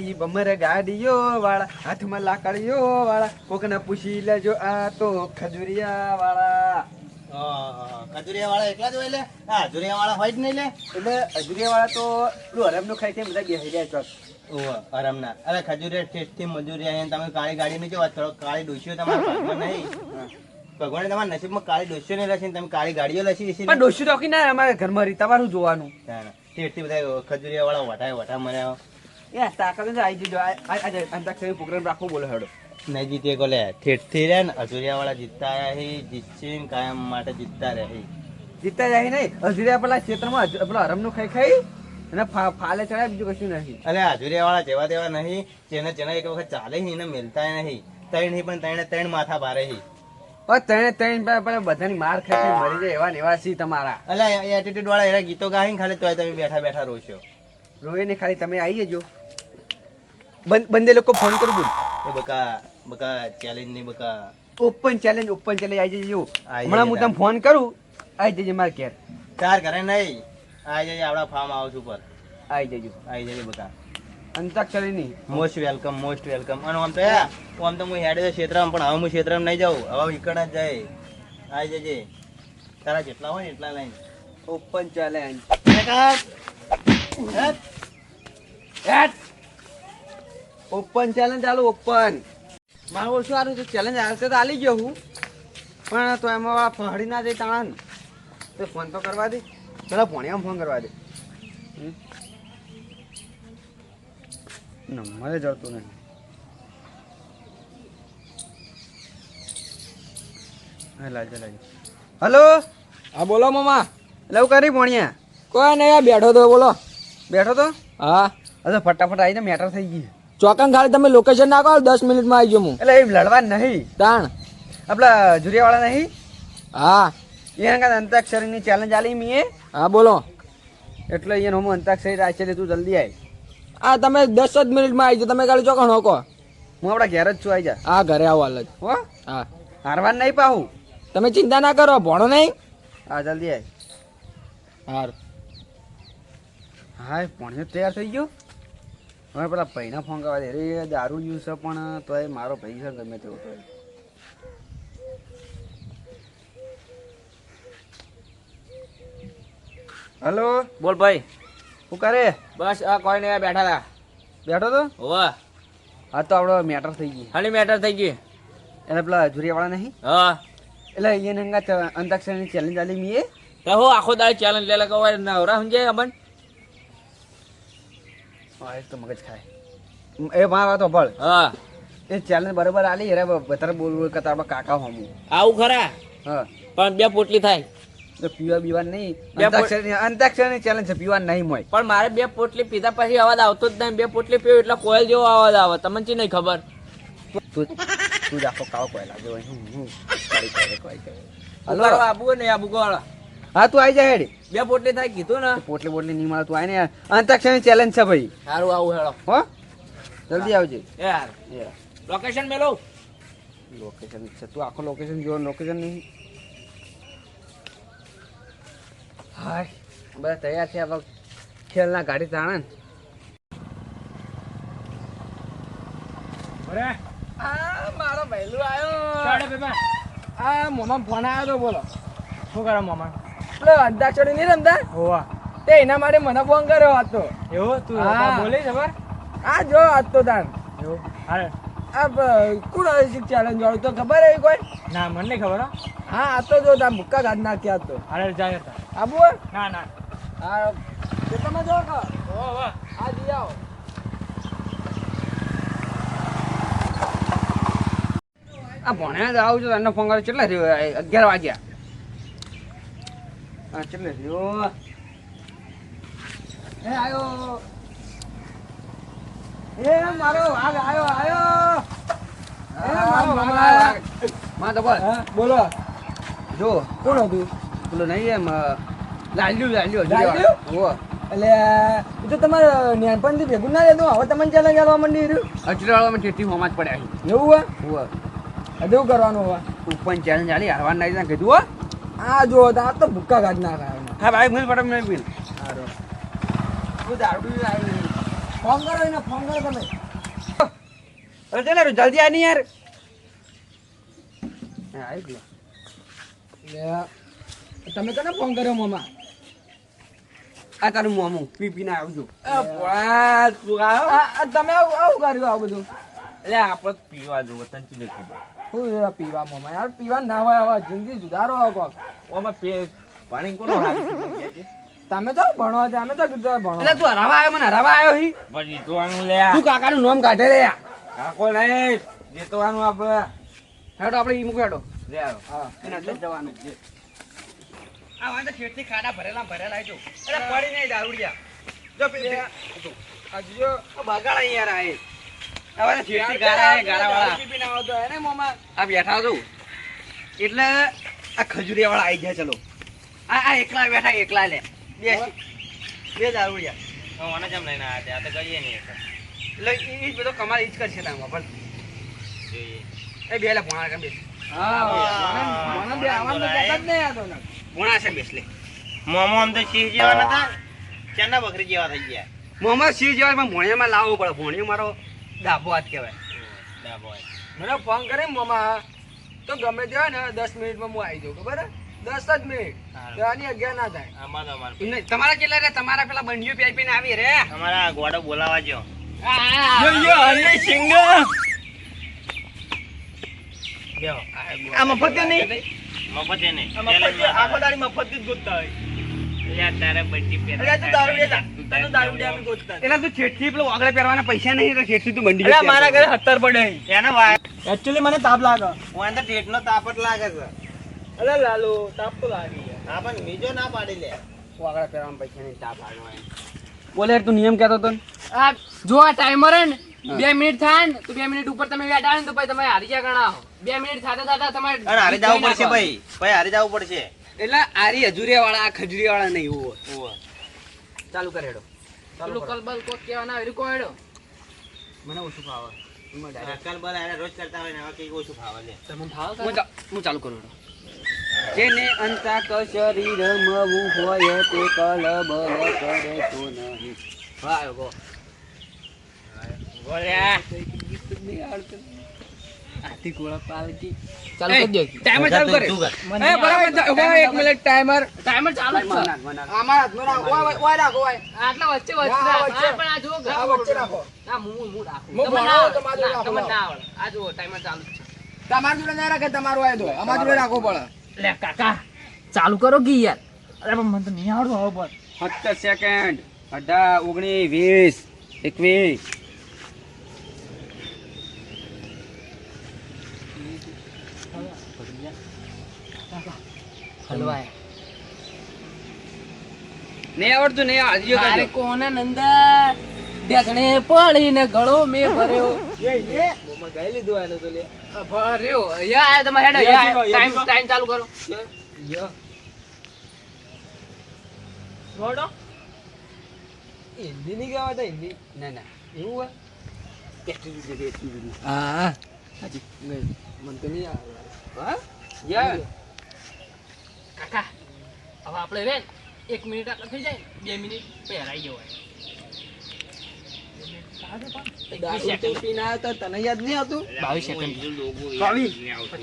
મારી બમર ગાડીઓ વાળા હાથમાં લાકડીઓ વાળા કોકને પૂછી લેજો આ તો ખજુરિયા વાળા. ખજુરિયા વાળા એકલા જ હોય લે? હા, ખજુરિયા વાળા હોય જ નહીં લે. એટલે ખજુરિયા વાળા તો પેલું હરમનું ખાઈ છે બધા બેસી રહ્યા ચોક. ઓહો, આરામના. અરે ખજુરિયા ઠેઠથી મજૂરી આવીને તમે કાળી ગાડીની જો વાત કરો, કાળી ડોસીઓ તમારા ભાગમાં નહીં. ભગવાને તમારા નસીબમાં કાળી ડોસીઓ નહીં લખી, તમે કાળી ગાડીઓ લખી છે. પણ ડોસી ટોકી ના અમારે ઘરમાં રહી, તમારું જોવાનું. ઠેઠથી બધા ખજુરિયા વાળા વઠા મર્યા. એ તાકાત જ આવી જજો. આજે અંતાક્ષરી પ્રોગ્રામ રાખવો બોલો હેડો. નહીં જીતીએ કોલે ઠેઠથી રે ને ખજુરિયા વાળા જીતતા આવ્યા છે, જીતશે ને કાયમ માટે જીતતા રહે. જીતતા જાય નહીં હજુરિયા પેલા ક્ષેત્રમાં પેલા હરમનું ખાઈ ખાઈ અને ફાલે ચડાય બીજું કશું નહીં. અરે હજુરિયા વાળા જેવા તેવા નહીં, જેને એક વખત ચાલે છે એને મિલતા નહીં. ત્રણ નહીં પણ ત્રણ માથા ભારે છે. ત્રણ બધાની માર ખાઈ મરી જાય એવા ને એવા સી તમારા. અલા એટીટ્યુડ વાળા એના ગીતો ગાઈને ખાલી તોય તમે બેઠા બેઠા રોશો. રોય ને ખાલી તમે આવી જજો. બંને લોકો ફોન કરું બોલ. એ બકા ચેલેન્જ નહીં બકા. ઓપન ચેલેન્જ આવી જજો. હમણાં હું તમને ફોન કરું આવી જજો મારે ઘેર. ચાર ઘરે નહીં આવી જજે આપડા ફાર્મ હાઉસ ઉપર. આવી જજો બકા. અંતાક્ષરી નહીં. Most welcome. અને આમ તો હું હેડે ક્ષેત્રમાં પણ હવે હું ક્ષેત્રમાં નહીં જાઉં, હવે ઈકડ જ જાય. આવી જજે તારા જેટલા હોય ને એટલા line. Open challenge open challenge ચાલુ. ઓપન મારું ઓછું સારું છે ચેલેન્જ આવશે તો આલી ગયો હું, પણ તો એમાં ફહડી ના જાય તાણા તો ફોન તો કરવા દે. પેલા ભણ્યામાં ફોન કરવા દે. નંબરે જડતું નહીં. હલો. હા બોલો મામા. લવ કરી ભણ્યા? કોઈ નહીં, આ બેઠો તો. બોલો. બેઠો તો? હા. અરે ફટાફટ આવીને મેટર થઈ ગઈ. ચોકન ખાલી તમે લોકેશન નાખો, 10 મિનિટમાં આવી જાઉં હું. એટલે એ લડવા નહીં તાણ આપલા જુરિયાવાળા નહીં? હા. એના અંતાક્ષરીની ચેલેન્જ આલી મીએ. હા બોલો. એટલે એને હું અંતાક્ષરી રાખી તું જલ્દી આવી. હા તમે 10 જ મિનિટમાં આવી જાઓ, તમે ખાલી ચોકન હોકો. હું આપણા ઘેર જ છું, આવી જા. હા ઘરે આવો હાલ જ. હો હા હારવાર નહીં પાહું. તમે ચિંતા ના કરો, ભણો નહીં. હા જલ્દી આવી. હાર. હા ભણ્યો તૈયાર થઈ ગયો. હવે પેલા ભાઈના ફોન કરવા દે. અરે દારૂ યુઝ છે પણ તોય મારો ભાઈ છે ગમે તેવો તો. હલો બોલ ભાઈ. શું કરે? બસ આ કોઈ નહીં, બેઠા હતા. બેઠો તો? હોવા. હા તો આપણો મેટર થઈ ગઈ. ખાલી મેટર થઈ ગઈ. એટલે પેલા જુરિયાવાળા નહીં? હા. એટલે એને હંગાત અંતાક્ષરીની ચેલેન્જ આલી મીએ. તો હો આખો દાડ ચેલેન્જ લે લગાવ નવરા સમજાય અમન. હા એક તો મગજ ખાય. એ મારા તો ભળ. હા. એ ચેલેન્જ બરાબર આલી. અરે વધારે બોલવું કરતા આપણા કાકા હોમું. આવું ખરા હા પણ 2 પોટલી થાય. તો પીવા બીવા નહીં. અંતાક્ષરીની ચેલેન્જ છે, પીવા નહીં હોય. પણ મારે 2 પોટલી પીધા પછી અવાજ આવતો જ નહીં. 2 પોટલી પીવું એટલે કોયલ જેવો અવાજ આવે. તમને ચી નહીં ખબર? તું જ આખો કાળો કોયલા જેવો. હલો આબુ ને આબુ ગોળ. હા તું આવી જાય હેડ. 2 પોટલી થાય કીધું ને. પોટલી બોટલી નહીં મળે તું આવીને. અંતાક્ષરીની ચેલેન્જ છે ભાઈ. સારું આવું હેળો. હો જલ્દી આવજે. યાર લોકેશન મેલો. લોકેશન છે, તું આખો લોકેશન જો. લોકેશન નહીં. હાય બધા તૈયાર છે. હવે ખેલના ગાડી તાણે. આ મારો ભૈલું આવ્યો. આ મોમા ફોન આવ્યો તો. બોલો શું કરો મામા? એટલે અંતાક્ષરી નહીં રમતા હોવા તે એના માટે મને ફોન કર્યો આજ તો. એવું તું બોલી ખબર? હા જો આજ તો તાન એવું. અરે આ કોણ ચેલેન્જ વાળું તો ખબર એવી કોઈ? ના મને નહીં ખબર. હા આ તો જો તાર ભૂક્કા ગાદ નાખ્યા તો. અરે જાય આબુ? ના ના. હા તમે જો કો આ જી આવો. આ ભણ્યા જ આવું છું. તને ફોન કર્યો કેટલા થયો? 11 વાગ્યા. હા કેટલે થયો? એ આયો. એ મારો વાઘ આયો. એ મારો વાઘ આયો. માં તો બોલો. જો કોણ હતું? પેલો નહીં એમ લાલ્યું. એટલે એ તો તમારે નાનપણથી ભેગું ના રહેતું. હવે તમને ચેલેન્જ કરવા માંડી રહ્યું. અચરાળામાં ચેટી હોમાં જ પડ્યા છે. એવું હોવા હજુ કરવાનું હવે. ઉપર ચેલેન્જ આલી હારવાર નહીં કીધું. હો આ જો આ તો ભૂક્કા કાઢ ના ખાય. હા ભાઈ મિલ પટમ નહીં મિલ. સારું તું દારૂ આવી. ફોન કરો એને, ફોન કરો તમે. અરે ચાલ યાર, જલ્દી આ નહીં યાર. હા, આવી ગયો. લે, તમે કોને ફોન કર્યો મામા? આ તારું મોમું પીને આવજો. તમે આવું કર્યું આવું બધું? એટલે આપણે પીવા જવું તને શું દેખી શું છે આ પીવા મામા? યાર પીવા ના હોય, હવે જિંદગી સુધારો હોય કોક. ઓમાં પાણી કોનો રાખી તમે તો ભણો છો, અમે તો કીધું ભણો. એટલે તું હરાવા આવ્યો, મને હરાવા આવ્યો હી. પછી જીતવાનું લે તું કાકાનું નામ કાઢે લે યાર. કાકો નહીં જીતવાનું આપણે હેડો આપણે ઈ મૂકો હેડો. લે આવો. હા. એને એટલે જ જવાનું. આ વાંધો ખેતથી ખાડા ભરેલા આવી જો. અરે પડી નહીં દારૂડિયા. જો હજી જો બગાડા યાર આ એ. આ વાંધો ખેતથી ગાળાવાળા. પીપીને આવો તો એને મામા. આ બેઠા છું એટલે આ ખજૂરી વાળા આવી ગયા. ચલો આ એકલા બેઠા, એકલા લે બે દારૂડિયા. મને જેમ લઈને આવ્યા આ તો કહીએ નહીં એટલે એ જ બધો કમાલ ઈ જ કરશે તાંગો પણ એ બે લે ભોણા બેસ. હા, મને બે આવવાનું તો કહેતા જ નહીં આ તો ને. ભોણા છે બેસ લે. મોમો આમ તો સિંહ જેવા નતા ચાના બકરી જેવા થઈ ગયા મોહમ્મદ સિંહ જેવા પણ ભોણિયામાં લાવવો પડે. ભોણિયો મારો ડાબો હાથ કહેવાય. ડાબો મને ફોન કરે ને મામા તો ગમે તે હોય ને 10 મિનિટમાં હું આવી જાઉં, ખબર હે? 10 જ મિનિટ. સારું. તો આની 11 ના થાય. અમાર તો અમાર એમને તમારા કેટલા રે? તમારા પેલા બંડીઓ પીને આવી રે. અમારા ગોડો બોલાવા જો બેહો આ મફતે નહીં. મફતે નહીં આખો દાડી મફત જ ગોતતા હોય. લ્યા તારે બધી પેર એટલે તું છેઠથી પેલો આગળ પહેરવાના પૈસા નહીં તો છેઠથી તું બંડી મારા ઘરે 70 પડે. એને વાય એકચ્યુઅલી મને તાપ લાગે. હું તો ટેટનો તાપટ લાગે છે અરે લાલો તાપ તો લાગી ગયા. હા પણ બીજો ના પાડી લે આગળ પહેરવાના પૈસા નહીં તાપ આગળ. બોલે યાર તું નિયમ કહેતો હતો ને. આ જો આ ટાઈમર હે ને 2 મિનિટ થાય ને તો 2 મિનિટ ઉપર તમે બેઠા ને તો પછી તમે હારી ગયા ગણાવો. 2 મિનિટ થતા થતા તમારે અને હારી જવું પડશે ભાઈ હારી જવું પડશે એટલે આરી હજુરિયા વાળા આ ખજુરિયા વાળા નહીં હોવો. ઓવા ચાલુ કરે હેડો. પેલું કલબલ કોક કેવા ના એરી કોયડો. મને ઓછું ફાવે. કાલ બલ આને રોજ કરતા હોય ને હવે કઈ ઓછું ખાવા લે તમે ભાવ હું ચાલુ કરું હેડો. જેને અંતા કશરી રમવું હોય તે કલબલ કરે તો નહીં. હા આવ્યો ગો. બોલ્યા આથી ગોળા પાલકી ચાલુ કરી દો. ટાઈમર ચાલુ કરે. તું કર. એ બરાબર છે. ઉભા રહો, 1 મિનિટ ટાઈમર. ટાઈમર ચાલુ જ છે. આમાં હાથમાં રાખો. ઓય રાખો ઓય. આટલા વચ્ચે ના, વચ્ચે વચ્ચે. પણ આ જો આ વચ્ચે રાખો. ના હું રાખું. હું તમને ભણાવું ના તો મારું આવડે. રાખો. તમને ના આવડે. આ જો ટાઈમર ચાલુ જ છે. તમાર જોડે ના રાખે, તમારું આય તો અમાર જોડે રાખવો પડે. લે કાકા ચાલુ કરો કે યાર. અરે પણ મને તો નહીં આવડતું હવે પણ. 70 સેકન્ડ 18 19 20 21 હલવાય. નહીં આવડતું નહીં હાજરીઓ તારે કરજો. કોને નંદા ઢેકણે પડીને ગળો મે ભર્યો. મોમાં ગાઈ લીધું આને તો લે. ભર્યો. યા આયા તમે હેડો. યા ટાઈમ ચાલુ કરો. છોડો. હિન્દી નહીં ગાવા તા હિન્દી. ના ના એવું હોય? એક્ટિવિટી હા. હાજી. નહીં. મને તો નહીં આવે. હા યા કાકા હવે આપણે રે 1 મિનિટ આટલા થઈ જાય 2 મિનિટ પહેરાઈ જવાય. દારૂ તો પીને આવ્યો તો તને યાદ નહીં આવતું? 22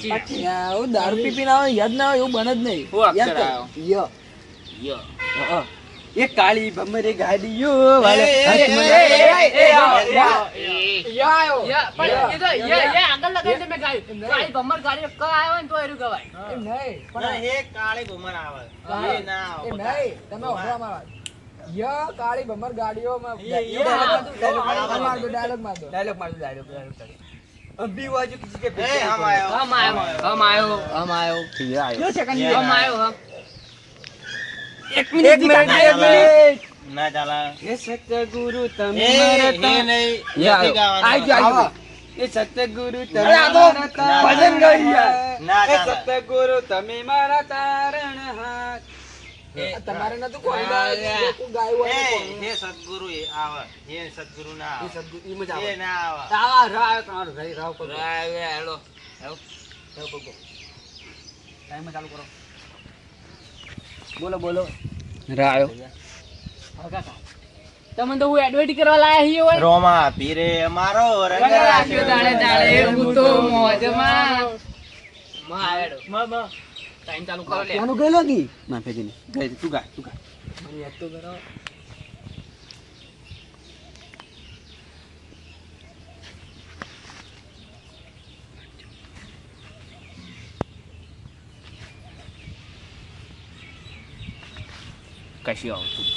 સેકન્ડ. આવું દારૂ પીને આવે યાદ ના આવે એવું બને જ નહીં. હું અક્ષર યાદ કર. આવ્યો. ય. એ કાળી ભમરે ગાડીઓ વાળે ય આયો. યા પણ એ તો યા આગળ લગાવીને તમે ગાયું. ગાડી ભમર ગાડી ક આવ્યો ને તો એરું ગવાય. એમ નહીં. પણ પણ હે કાળી ઘુમર આવે એ ના આવે એ નહીં. તમે ઓળખવા મારા. ય કાળી ભમર ગાડીઓમાં ડાયલોગ માર દો. ડાયલોગ માર ડાયલોગ અભી વાજુ કિસી કે એ હમ આયો હમ આયો. યો સેકન્ડ હમ આયો હમ. 1 મિનિટ ના ચાલા એ સતગુરુ તમે એ મારા હે નહીં યા નથી ગાવાનું. આઈ ગયો એ સતગુરુ તમે અરે આ તો મારા ભજન ગાઈ યાર. ના એ ચાલા સતગુરુ તમે મારા તારણ હાથ તમારે નતું કોઈ ગાયું હોય એ તો હે સદગુરુ એ આવે હે સદગુરુ ના એ આવે સતગુરુ ઈ મજા એ આવે ના આવે તાવા રાવ તમારો રહી રાવ પર હેલો. ટાઈમ ચાલુ કરો બોલો બોલો રાયો હવે કાકા તમને તો હું એડવર્ટી કરવા લાયા છીએ હોય રોમા પીરે મારો રંગ રાખ્યો દાડે દાડે હું તો મોજમાં માં આવેડો ટાઈમ ચાલુ કરો લે ત્યાંનું ગયેલો કી ના ફેજીને ગઈ તું ગા મને યાદ તો કરો કશી આવતું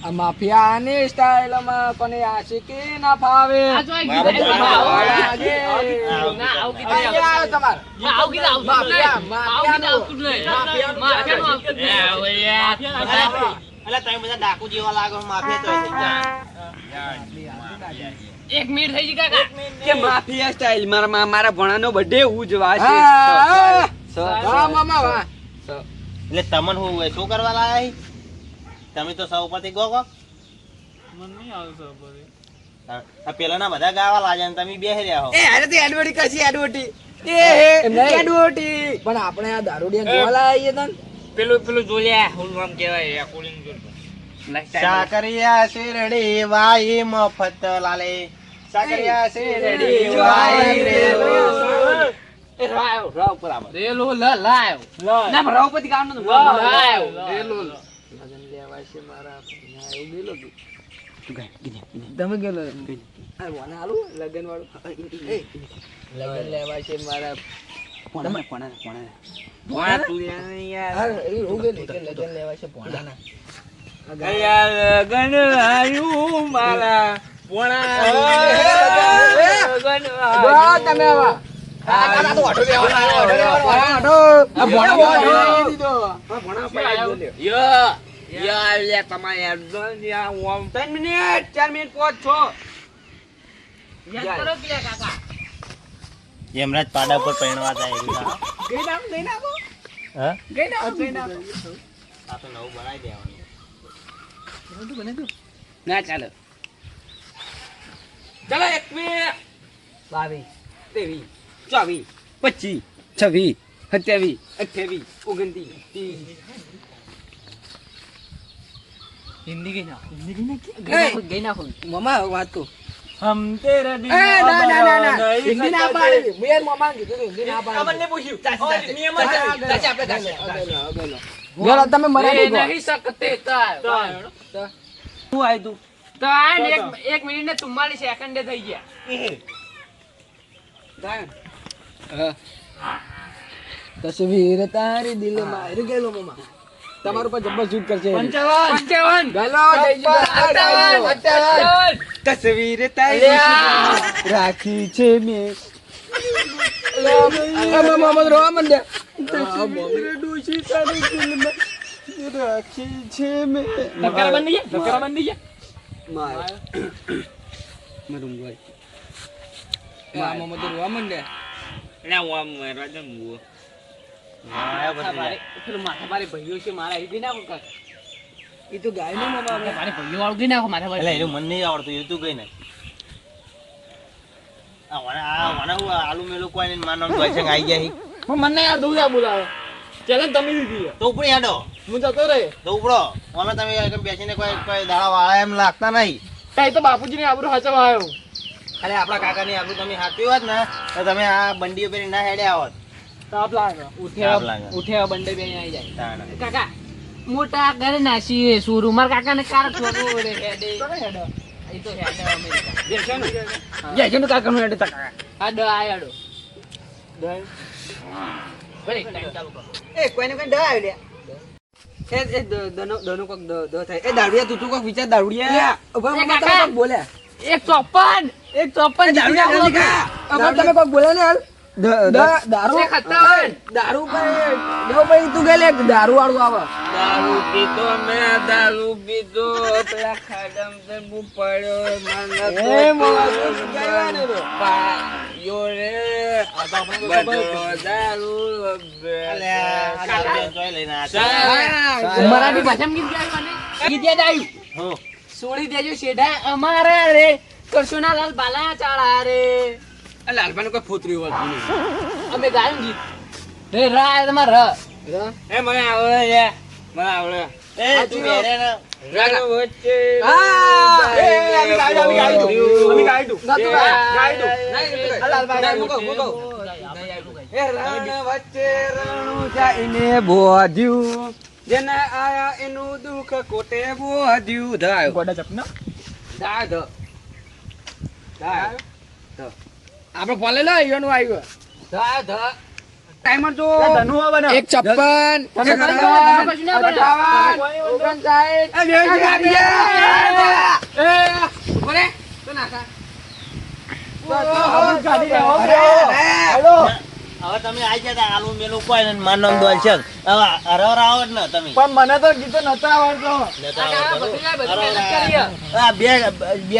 આ માફિયાની સ્ટાઇલમાં કોને આશિકી ના ફાવે આ જો એક લાગે. ના આવ કીધું અહીં આવો તમારે. આવ કીધું આવતું માફિયા, નહીં આવ કીધું આવતું નહીં માફિયાનું માફિયાનું આવતું જ નહીં હવે યાર એટલે તમે બધા ડાકુ જેવા લાગો માફિયા તો એક મિનિટ થઈ ગઈ કાકા કે માફિયા સ્ટાઇલ મારા ભણાનો બર્થડે ઉજવા છે વાહ મામા વાહ. એટલે તમન હું હોય શું કરવા લાયા હી? તમે તો સૌ પરથી ગો ગો આ પેલાના બધા ગાવા લાગ્યા ને તમે બેહી રહ્યા હો એ અરે તે એડવર્ટી કરશી એડવર્ટી એમ નહીં. એડવર્ટી પણ આપણે આ દારૂડિયા જોવા લાવીએ તને પેલું જોલ્યા હું નામ કહેવાય કોલિંગ સાકરિયા શેરડી વાઈ મફત લાલે સાકરિયા શેરડી વાઈ રે એ રાવ પર આવો રેલો લાયો ના પણ રાવ પતિ કામ નતું લાયો રેલો લગન લેવા છે મારા ભૈયા એવું ગયેલો તું. તું ગા ગીને તમે ગયેલો આ વાને આલું લગન વાળું લગન લેવા છે મારા પોણા હા, એવું ગયેલું કે લગન લેવા છે ભોણાના. વાહ, તમે આવા. આ તો વાઢો લેવાનો, વાઢો. આ ભોણા વાઢો દીધો. આ ભોણા પડાવી દો લ્યો. 3 મિનિટ 4 મિનિટ 5 6 યાદ કરો કે કાકા યમરાજ પાડા પર પહેણવા જાય ગઈ નાખો, ગઈ નાખો. હા ગઈ નાખો, ગઈ નાખો. આ તો નવું બનાવી દેવાનું ના ચાલો ચાલો 21 22 23 24 25 26 27 28 29 30 હિન્દી ગઈ ના ગઈ નાખો. મામા વાત કહું. હમ તેરા એ, ના, ના, ના, ના. હિન્દી ના પાડી. મેં મામા કીધું હિન્દી ના પાડી. ગેલો, તમે મરાઠી કહો. નહીં શકતે તા શું આય તું તો આ ને એક મિનિટ ને 44 સેકન્ડે થઈ ગયા ગાયન તસવીર તારી દિલ માર ગયેલો મામા. તમારું પર જબ્બર શૂટ કરશે. 55 ગયેલો, જય શ્રી તસવીર તારી રાખી છે મેં મોહમ્મદ રોવા મંડે. ડોશી તારી દિલમાં રાખી છે મેં ધક્કા બંધ ગયા માર મરું ભાઈ મોહમ્મદ રોવા મંડે. પેલું મારે ભાઈઓ છે મારા એ નાખો કાક એ તો ગાય ને મામા. મારે ભાઈઓ વાળું ગઈ નાખો મારા એટલે એનું મન નહીં આવડતું એ તું ગઈ ને આલુ મેલું કોઈ નહીં માનવ આવી ગયા હી. મને યાર દઉં બોલાવો. ચેલેન્જ તમે લીધી. તો ઉપડી હેડો હું જતો રહે. તો ઉપડો અમે તમે એકદમ બેસીને કોઈ દાડા વાળા એમ લાગતા નહીં. કઈ તો બાપુજી ની આબરૂ હાચવા આવ્યો. અરે આપણા કાકાની આબરૂ તમે હાચવી હોત ને તો તમે આ બંડીઓ પહેરી ના હેડે આવત. તાપ લાગે. તાપ લાગે. ઉઠ્યા બંને બે આવી જાય તાણ. કાકા મોટા ઘરે નાસી સુરુ માર કાકાને કાર છોડવો રે હેડે એ તો હેડે અમેરિકા જય છે કાકા નો એડે તકા આ ડ આયાડો બરે ટાઈમ ચાલુ કરો એ કોઈને કોઈ ડ આવી લે એ દનો કોક દ થાય એ દારૂડિયા તું કોક વિચાર દારૂડિયા ઉભા એ મામા, તમે કાકા. કોક બોલ્યા. 154 ઉભા, તમે કોક બોલ્યા ને હાલ. દારૂ દારૂ ભાઈ તું ગયેલે દારૂ વાળું આવે. દારૂ પીતો મેં દારૂ પીતો પેલા ખાડમ તે બુ પડ્યો એ મોવા તું ગાયવા ને તો. પાયો રે બધો દારૂ અલ્યા, આ દારૂ બેન તોય લઈને આવ્યા છે. મરાઠી ભાષામાં ગીત ગાયું અને ગીત યાદ આવ્યું હું સોળી દેજો શેઠા અમારા રે કરશોના લાલ બાલા ચાળા રે લાલભાઈ કોઈ ફોતરી હોતું નહીં અમે ગાયું ગીત રે રા તમાર ર એ મને આવડે છે મને આવડે એ તું બેરે ને વચ્ચે એ રણ વચ્ચે રણું જાઈને બોધ્યું જેને આયા એનું દુઃખ કોટે બોધ્યું ધાય ગોડા ચપના ધાય ધ ધાય આપણે ફોન લઈ લો ઈવાનું આવ્યું ધાય ધ ટાઈમર જો એક 56 હવે તમે આઈ ગયા આલુ મેલું કોઈ ને માર નામ દોલ છે હવે હરવર આવો જ ને તમે પણ મને તો ગીતો નતા આવડતો આ બે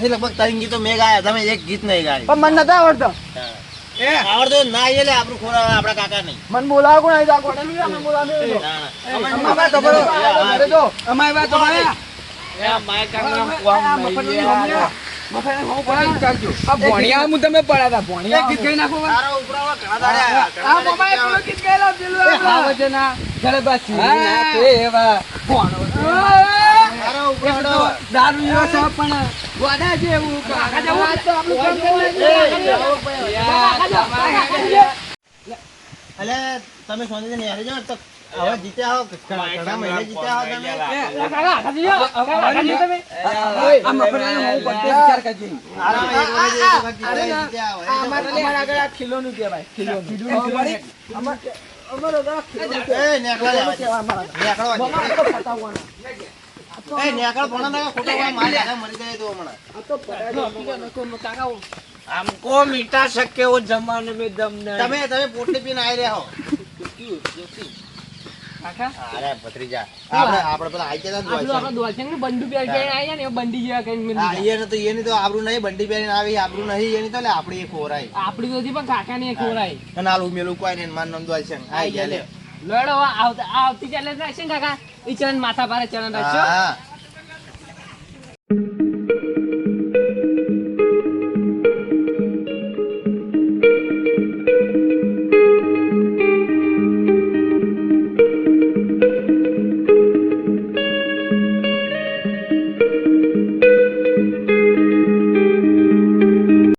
થી લગભગ 3 ગીતો મેં ગાયા તમે એક ગીત નહીં ગાયું પણ મને નતા આવડતો આવડતો ના એ લે આપણું ખોરા આપડા કાકા નહીં મને બોલાવો કોણ આવી જા કોડેલું અમે બોલાવે અમારી વાત સાંભળો. અમારી વાત સાંભળો. આ ભણિયા હું તમે પડાતા ભણિયા એક ગીત ગાઈ નાખો બસ. તારો ઉપરાવા ઘણા દાડે આ મોબાઈલ પેલો ગીત ગાયેલો પેલું આવે છે ના ગળબાચી ના કેવા તારો ઉપરાડો દારૂ એવો છે પણ ગોડા જેવું કાકા જેવું આ તો આપણું કામ અલે તમે સોની ને હેરી જાવ તો હવે જીત્યા હો ઘણા મહિને જીત્યા હો તમે આ મફરાને હું બધે વિચાર કરજે. ખીલોનું કહેવાય हमको मीठा शक्के वो जमाने में दम नहीं તમે પોટલી પીને આવી રહ્યા હો કાકા અરે ભત્રીજા આપણે પેલા આઈ ગયા આપણું આપણો દોલચંગ ને બંદૂક પહેરી કરીને આયા ને એ બંડી જેવા કઈ મિલ એને તો એની તો આબરૂ નહીં બંડી પહેરીને આવી આબરૂ નહીં એની તો લે આપણી એક ખોરાઈ આપડી નથી પણ કાકા ને ખોરાય અને આલુ મેલું કોઈ ને માર નામ દોલ છે આઈ ગયા લે લડો આવતી ચાલે રાખશે ને કાકા ઈ ચરણ માથા પારે ચરણ રાખશો હા